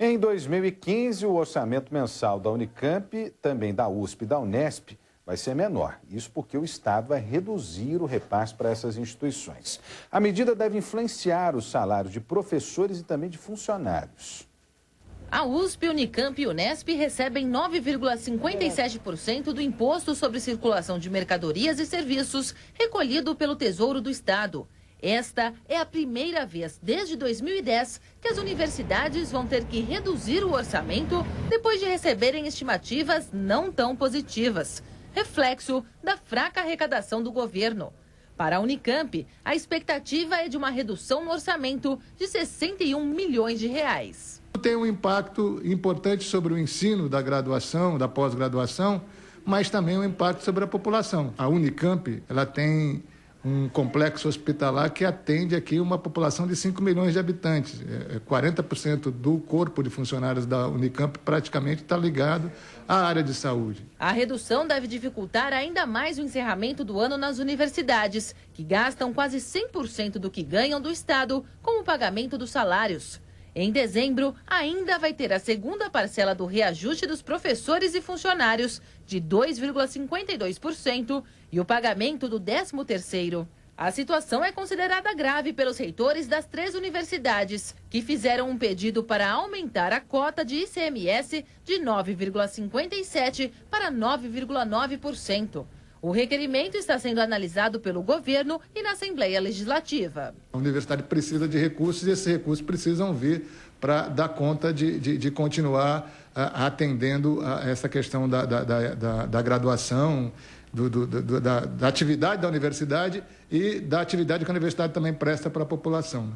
Em 2015, o orçamento mensal da Unicamp, também da USP e da Unesp, vai ser menor. Isso porque o Estado vai reduzir o repasse para essas instituições. A medida deve influenciar os salários de professores e também de funcionários. A USP, Unicamp e Unesp recebem 9,57% do imposto sobre circulação de mercadorias e serviços recolhido pelo Tesouro do Estado. Esta é a primeira vez desde 2010 que as universidades vão ter que reduzir o orçamento depois de receberem estimativas não tão positivas, reflexo da fraca arrecadação do governo. Para a Unicamp, a expectativa é de uma redução no orçamento de 61 milhões de reais. Tem um impacto importante sobre o ensino da graduação, da pós-graduação, mas também um impacto sobre a população. A Unicamp, ela tem um complexo hospitalar que atende aqui uma população de 5 milhões de habitantes. 40% do corpo de funcionários da Unicamp praticamente está ligado à área de saúde. A redução deve dificultar ainda mais o encerramento do ano nas universidades, que gastam quase 100% do que ganham do Estado com o pagamento dos salários. Em dezembro, ainda vai ter a segunda parcela do reajuste dos professores e funcionários, de 2,52%, e o pagamento do 13º. A situação é considerada grave pelos reitores das 3 universidades, que fizeram um pedido para aumentar a cota de ICMS de 9,57% para 9,9%. O requerimento está sendo analisado pelo governo e na Assembleia Legislativa. A universidade precisa de recursos e esses recursos precisam vir para dar conta de continuar atendendo a essa questão da graduação, da atividade da universidade e da atividade que a universidade também presta para a população.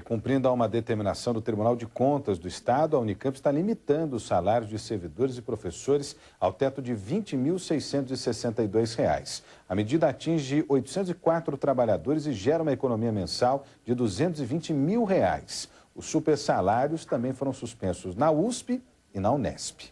Cumprindo a uma determinação do Tribunal de Contas do Estado, a Unicamp está limitando os salários de servidores e professores ao teto de R$ 20.662. A medida atinge 804 trabalhadores e gera uma economia mensal de R$ 220 mil. Os supersalários também foram suspensos na USP e na Unesp.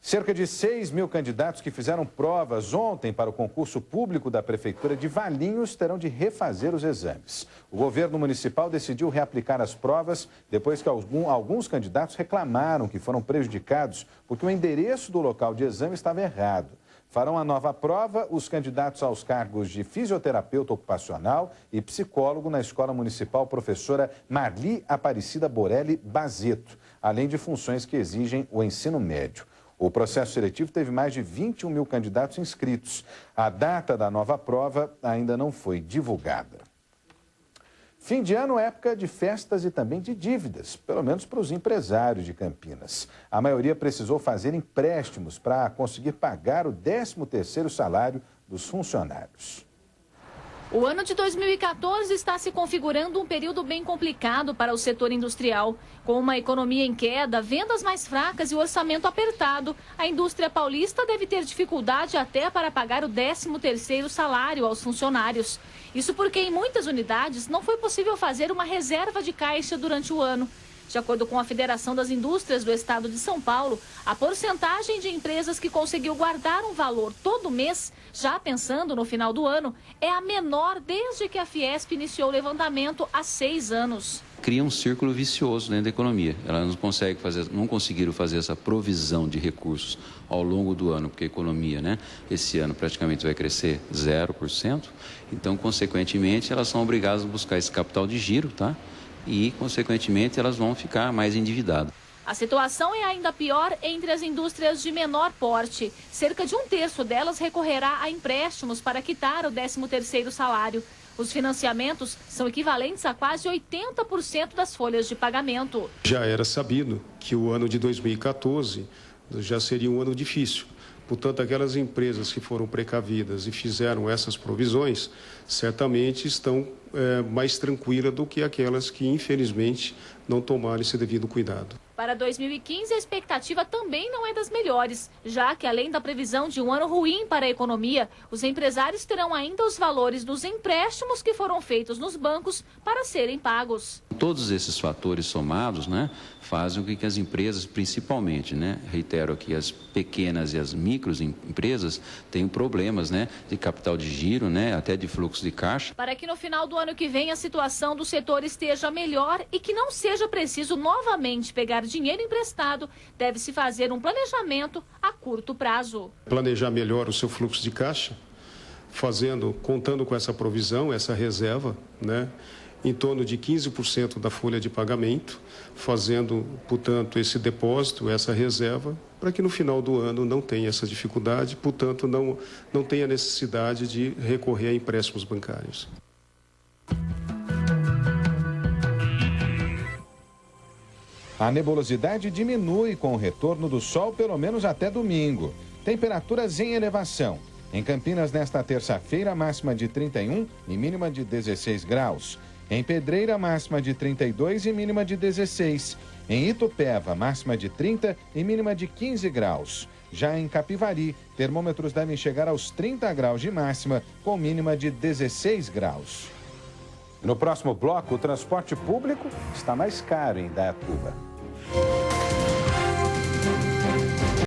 Cerca de 6 mil candidatos que fizeram provas ontem para o concurso público da Prefeitura de Valinhos terão de refazer os exames. O governo municipal decidiu reaplicar as provas depois que alguns candidatos reclamaram que foram prejudicados porque o endereço do local de exame estava errado. Farão a nova prova os candidatos aos cargos de fisioterapeuta ocupacional e psicólogo na Escola Municipal Professora Marli Aparecida Borelli Bazeto, além de funções que exigem o ensino médio. O processo seletivo teve mais de 21 mil candidatos inscritos. A data da nova prova ainda não foi divulgada. Fim de ano, época de festas e também de dívidas, pelo menos para os empresários de Campinas. A maioria precisou fazer empréstimos para conseguir pagar o 13º salário dos funcionários. O ano de 2014 está se configurando um período bem complicado para o setor industrial. Com uma economia em queda, vendas mais fracas e o orçamento apertado, a indústria paulista deve ter dificuldade até para pagar o 13º salário aos funcionários. Isso porque em muitas unidades não foi possível fazer uma reserva de caixa durante o ano. De acordo com a Federação das Indústrias do Estado de São Paulo, a porcentagem de empresas que conseguiu guardar um valor todo mês, já pensando no final do ano, é a menor desde que a Fiesp iniciou o levantamento há 6 anos. Cria um círculo vicioso dentro da economia. Elas não conseguiram fazer essa provisão de recursos ao longo do ano, porque a economia, esse ano praticamente vai crescer 0%. Então, consequentemente, elas são obrigadas a buscar esse capital de giro, e, consequentemente, elas vão ficar mais endividadas. A situação é ainda pior entre as indústrias de menor porte. Cerca de 1/3 delas recorrerá a empréstimos para quitar o 13º salário. Os financiamentos são equivalentes a quase 80% das folhas de pagamento. Já era sabido que o ano de 2014 já seria um ano difícil. Portanto, aquelas empresas que foram precavidas e fizeram essas provisões, certamente estão mais tranquilas do que aquelas que, infelizmente, não tomaram esse devido cuidado. Para 2015, a expectativa também não é das melhores, já que, além da previsão de um ano ruim para a economia, os empresários terão ainda os valores dos empréstimos que foram feitos nos bancos para serem pagos. Todos esses fatores somados, fazem com que as empresas, principalmente, reitero aqui, as pequenas e as microempresas tenham problemas, de capital de giro, até de fluxo de caixa. Para que no final do ano ano que vem a situação do setor esteja melhor e que não seja preciso novamente pegar dinheiro emprestado, deve-se fazer um planejamento a curto prazo. Planejar melhor o seu fluxo de caixa, contando com essa provisão, essa reserva, né? Em torno de 15% da folha de pagamento, fazendo, portanto, esse depósito, essa reserva, para que no final do ano não tenha essa dificuldade, portanto, não tenha necessidade de recorrer a empréstimos bancários. A nebulosidade diminui com o retorno do sol, pelo menos até domingo. Temperaturas em elevação. Em Campinas, nesta terça-feira, máxima de 31 e mínima de 16 graus. Em Pedreira, máxima de 32 e mínima de 16. Em Itupeva, máxima de 30 e mínima de 15 graus. Já em Capivari, termômetros devem chegar aos 30 graus de máxima, com mínima de 16 graus. No próximo bloco, o transporte público está mais caro em Indaiatuba.